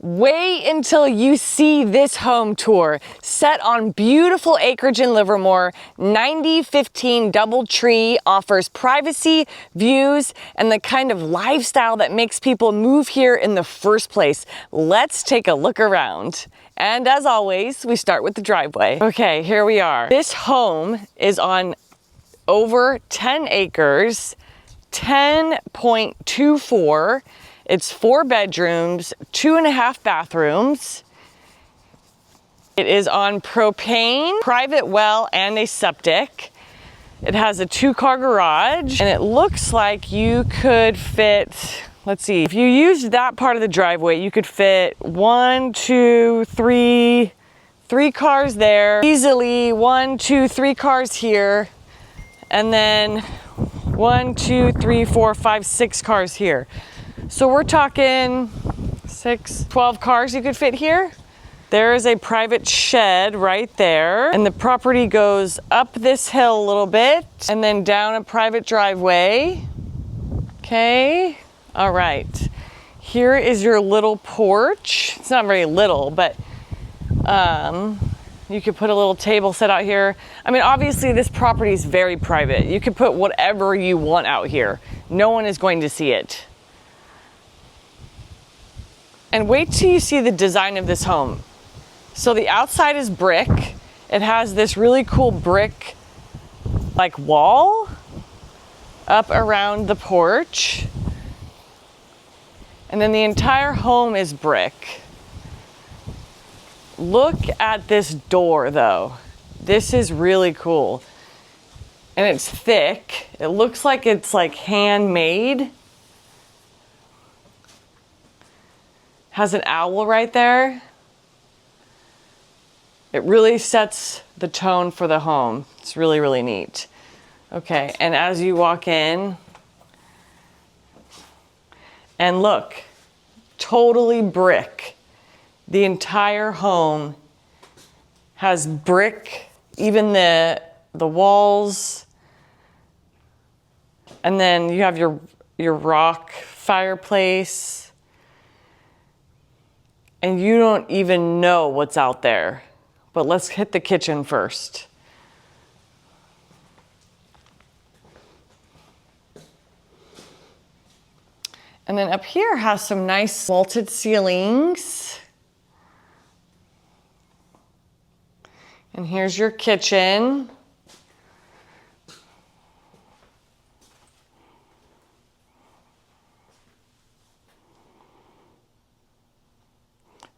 Wait until you see this home tour. Set on beautiful acreage in Livermore, 9015 Doubletree offers privacy, views, and the kind of lifestyle that makes people move here in the first place. Let's take a look around. And as always, we start with the driveway. Okay, here we are. This home is on over 10 acres, 10.24. It's 4 bedrooms, 2.5 bathrooms. It is on propane, private well, and a septic. It has a 2-car garage, and it looks like you could fit, let's see, if you used that part of the driveway, you could fit 1, 2, 3 cars there. Easily 1, 2, 3 cars here, and then 1, 2, 3, 4, 5, 6 cars here. So we're talking 12 cars you could fit here. There is a private shed right there, and the property goes up this hill a little bit and then down a private driveway. Okay, all right. Here is your little porch. It's not very little, but you could put a little table set out here. I mean, obviously this property is very private. You could put whatever you want out here. No one is going to see it. And wait till you see the design of this home. So the outside is brick. It has this really cool brick like wall up around the porch. And then the entire home is brick. Look at this door though. This is really cool. And it's thick. It looks like it's like handmade. Has an owl right there. It really sets the tone for the home. It's really, really neat. Okay, and as you walk in, and look, totally brick. The entire home has brick, even the walls. And then you have your rock fireplace. And you don't even know what's out there. But let's hit the kitchen first. And then up here has some nice vaulted ceilings. And here's your kitchen.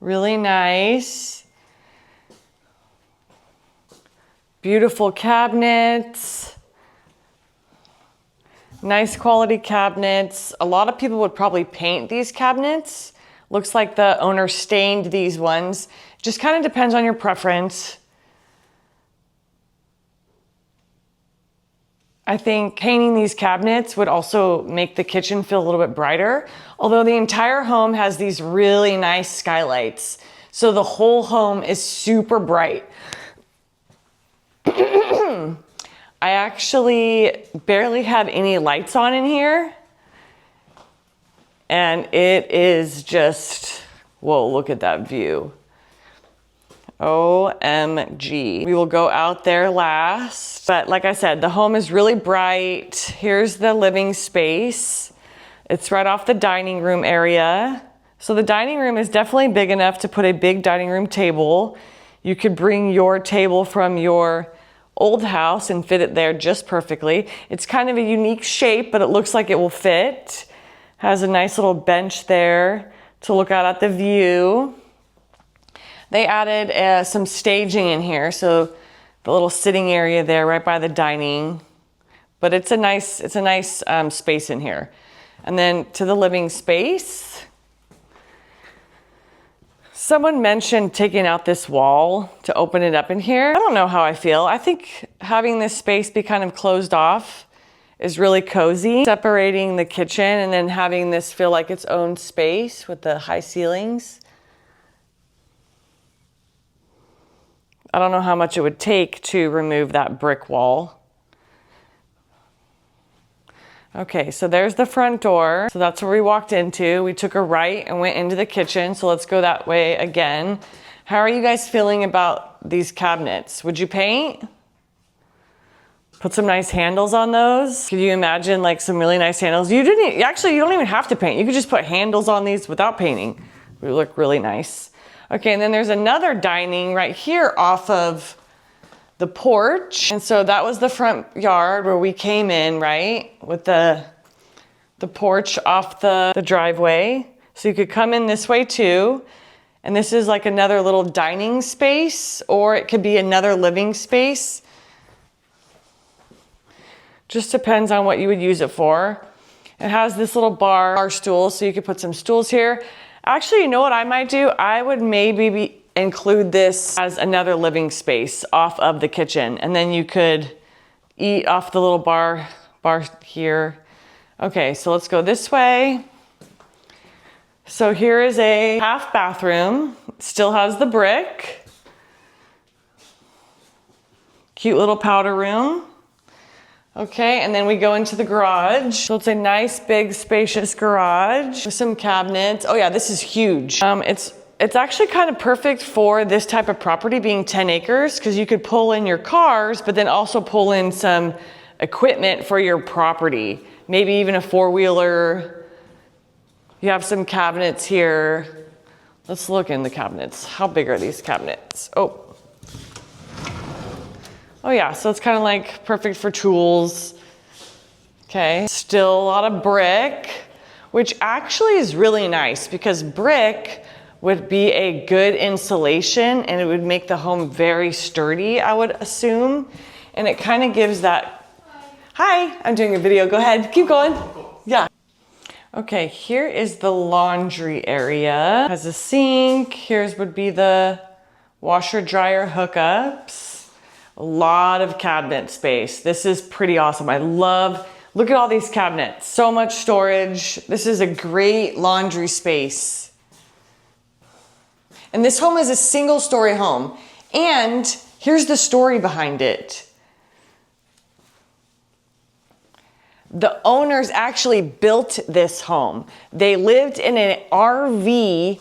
Really nice. Beautiful cabinets. Nice quality cabinets. A lot of people would probably paint these cabinets. Looks like the owner stained these ones. Just kind of depends on your preference. I think painting these cabinets would also make the kitchen feel a little bit brighter, although the entire home has these really nice skylights. So the whole home is super bright. I actually barely have any lights on in here. And it is just, whoa, look at that view. OMG. We will go out there last. But like I said, the home is really bright. Here's the living space. It's right off the dining room area. So the dining room is definitely big enough to put a big dining room table. You could bring your table from your old house and fit it there just perfectly. It's kind of a unique shape, but it looks like it will fit. Has a nice little bench there to look out at the view. They added some staging in here, so the little sitting area there right by the dining. But it's a nice space in here. And then to the living space. Someone mentioned taking out this wall to open it up in here. I don't know how I feel. I think having this space be kind of closed off is really cozy. Separating the kitchen and then having this feel like its own space with the high ceilings. I don't know how much it would take to remove that brick wall. Okay, so there's the front door. So that's where we walked into. We took a right and went into the kitchen. So let's go that way again. How are you guys feeling about these cabinets? Would you paint? Put some nice handles on those. Could you imagine like some really nice handles? You don't even have to paint. You could just put handles on these without painting. It would look really nice. Okay, and then there's another dining right here off of the porch. And so that was the front yard where we came in, right? With the porch off the driveway. So you could come in this way too. And this is like another little dining space, or it could be another living space. Just depends on what you would use it for. It has this little bar stool, so you could put some stools here. Actually, you know what I might do? I would maybe include this as another living space off of the kitchen, and then you could eat off the little bar here. Okay, so let's go this way. So here is a half bathroom. It still has the brick. Cute little powder room. Okay, and then we go into the garage. So it's a nice, big, spacious garage with some cabinets. Oh yeah, this is huge. It's actually kind of perfect for this type of property, being 10 acres, because you could pull in your cars, but then also pull in some equipment for your property. Maybe even a four-wheeler. You have some cabinets here. Let's look in the cabinets. How big are these cabinets? Oh yeah, so it's kind of like perfect for tools. Okay, still a lot of brick, which actually is really nice because brick would be a good insulation and it would make the home very sturdy, I would assume. And it kind of gives that, hi, I'm doing a video, go ahead, keep going. Yeah. Okay, here is the laundry area. It has a sink, here's would be the washer dryer hookups. A lot of cabinet space. This is pretty awesome. Look at all these cabinets. So much storage. This is a great laundry space. And this home is a single story home. And here's the story behind it. The owners actually built this home. They lived in an RV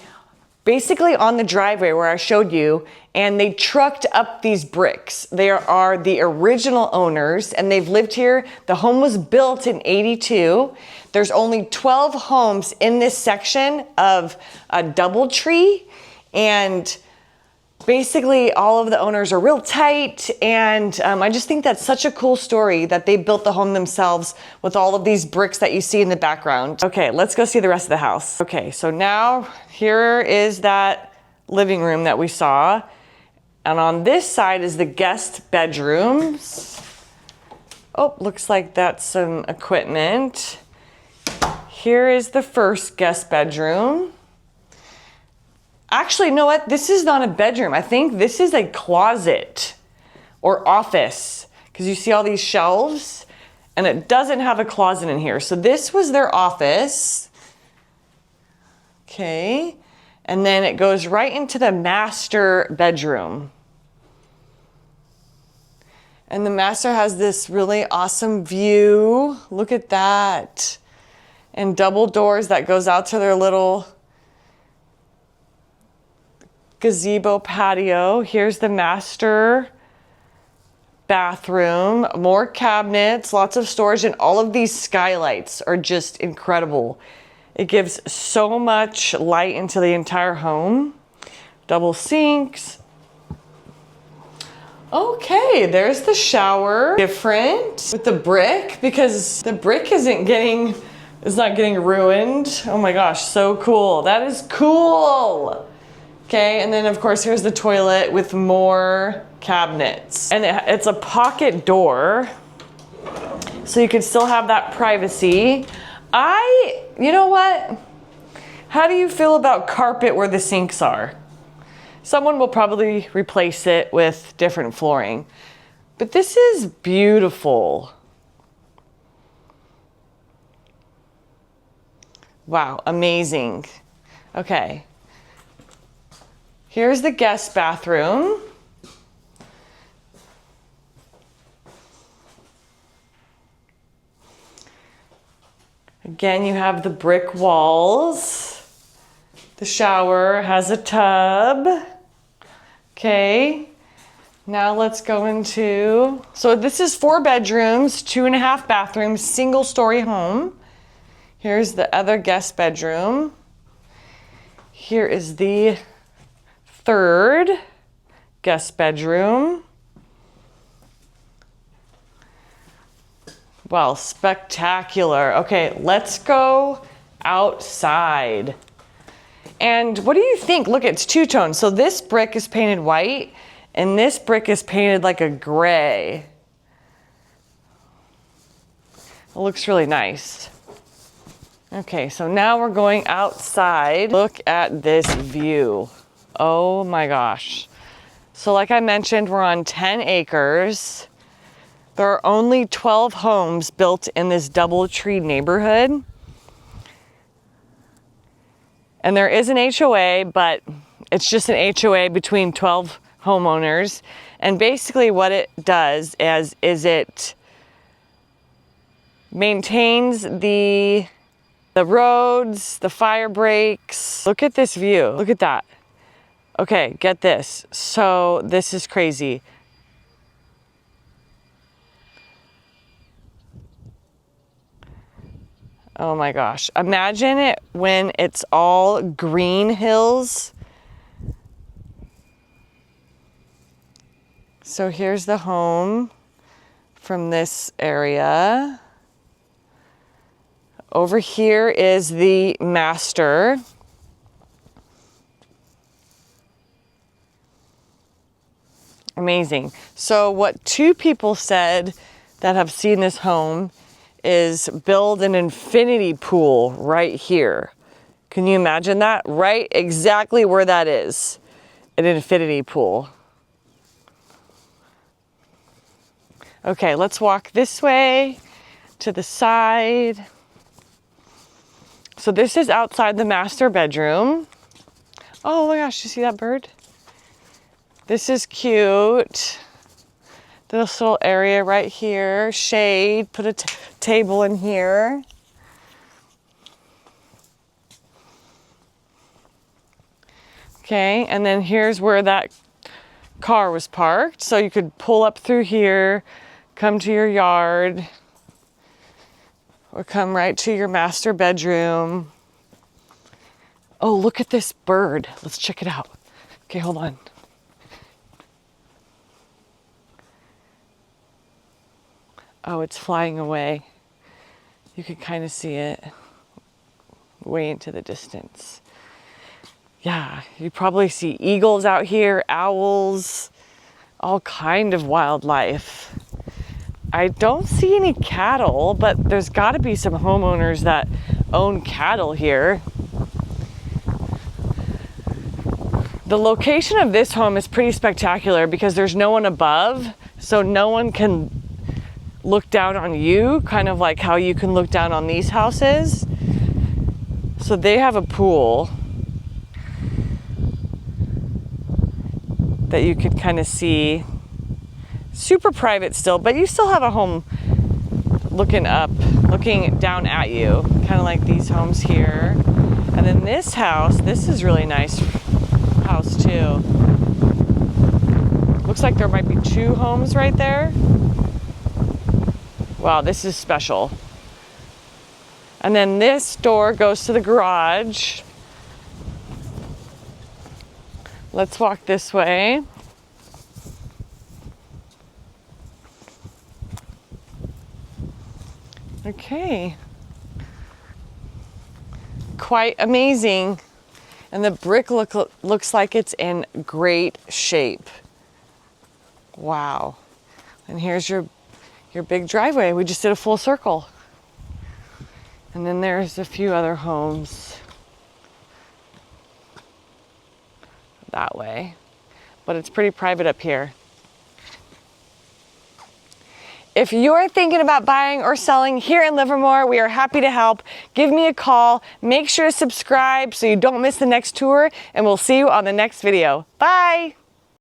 basically on the driveway where I showed you, and they trucked up these bricks. They are the original owners, and they've lived here. The home was built in '82. There's only 12 homes in this section of a Doubletree, and basically all of the owners are real tight, and I just think that's such a cool story that they built the home themselves with all of these bricks that you see in the background. Okay, let's go see the rest of the house. Okay, so now here is that living room that we saw, and on this side is the guest bedrooms. Oh, looks like that's some equipment. Here is the first guest bedroom. Actually, you know what? This is not a bedroom. I think this is a closet or office, because you see all these shelves and it doesn't have a closet in here. So this was their office. Okay. And then it goes right into the master bedroom. And the master has this really awesome view. Look at that. And double doors that goes out to their little gazebo patio. Here's the master bathroom, more cabinets, lots of storage, and all of these skylights are just incredible. It gives so much light into the entire home. Double sinks. Okay, there's the shower. Different with the brick, because the brick is not getting ruined. Oh my gosh, so cool. That is cool. Okay, and then of course here's the toilet with more cabinets. And it's a pocket door, so you can still have that privacy. You know what? How do you feel about carpet where the sinks are? Someone will probably replace it with different flooring. But this is beautiful. Wow, amazing. Okay. Here's the guest bathroom. Again, you have the brick walls. The shower has a tub. Okay, now let's go into, so this is 4 bedrooms, 2.5 bathrooms, single-story home. Here's the other guest bedroom. Here is the 3rd guest bedroom. Wow, spectacular. Okay, let's go outside. And what do you think? Look, it's two-tone. So this brick is painted white, and this brick is painted like a gray. It looks really nice. Okay, so now we're going outside. Look at this view. Oh my gosh. So like I mentioned, we're on 10 acres. There are only 12 homes built in this Doubletree neighborhood. And there is an HOA, but it's just an HOA between 12 homeowners. And basically what it does is it maintains the roads, the fire breaks. Look at this view. Look at that. Okay, get this. So this is crazy. Oh my gosh. Imagine it when it's all green hills. So here's the home from this area. Over here is the master. Amazing. So what 2 people said that have seen this home is build an infinity pool right here. Can you imagine that? Right exactly where that is, an infinity pool. Okay, let's walk this way to the side. So this is outside the master bedroom. Oh my gosh, you see that bird? This is cute. This little area right here, shade, put a table in here. Okay, and then here's where that car was parked. So you could pull up through here, come to your yard, or come right to your master bedroom. Oh, look at this bird. Let's check it out. Okay, hold on. Oh, it's flying away. You can kind of see it way into the distance. Yeah, you probably see eagles out here, owls, all kind of wildlife. I don't see any cattle, but there's got to be some homeowners that own cattle here. The location of this home is pretty spectacular because there's no one above, so no one can look down on you, kind of like how you can look down on these houses. So they have a pool that you could kind of see. Super private still, but you still have a home looking up, looking down at you, kind of like these homes here. And then this house, this is really nice house too. Looks like there might be 2 homes right there. Wow, this is special. And then this door goes to the garage. Let's walk this way. Okay. Quite amazing. And the brick looks like it's in great shape. Wow. And here's your big driveway. We just did a full circle. And then there's a few other homes that way, but it's pretty private up here. If you're thinking about buying or selling here in Livermore, we are happy to help. Give me a call. Make sure to subscribe so you don't miss the next tour, and we'll see you on the next video. Bye.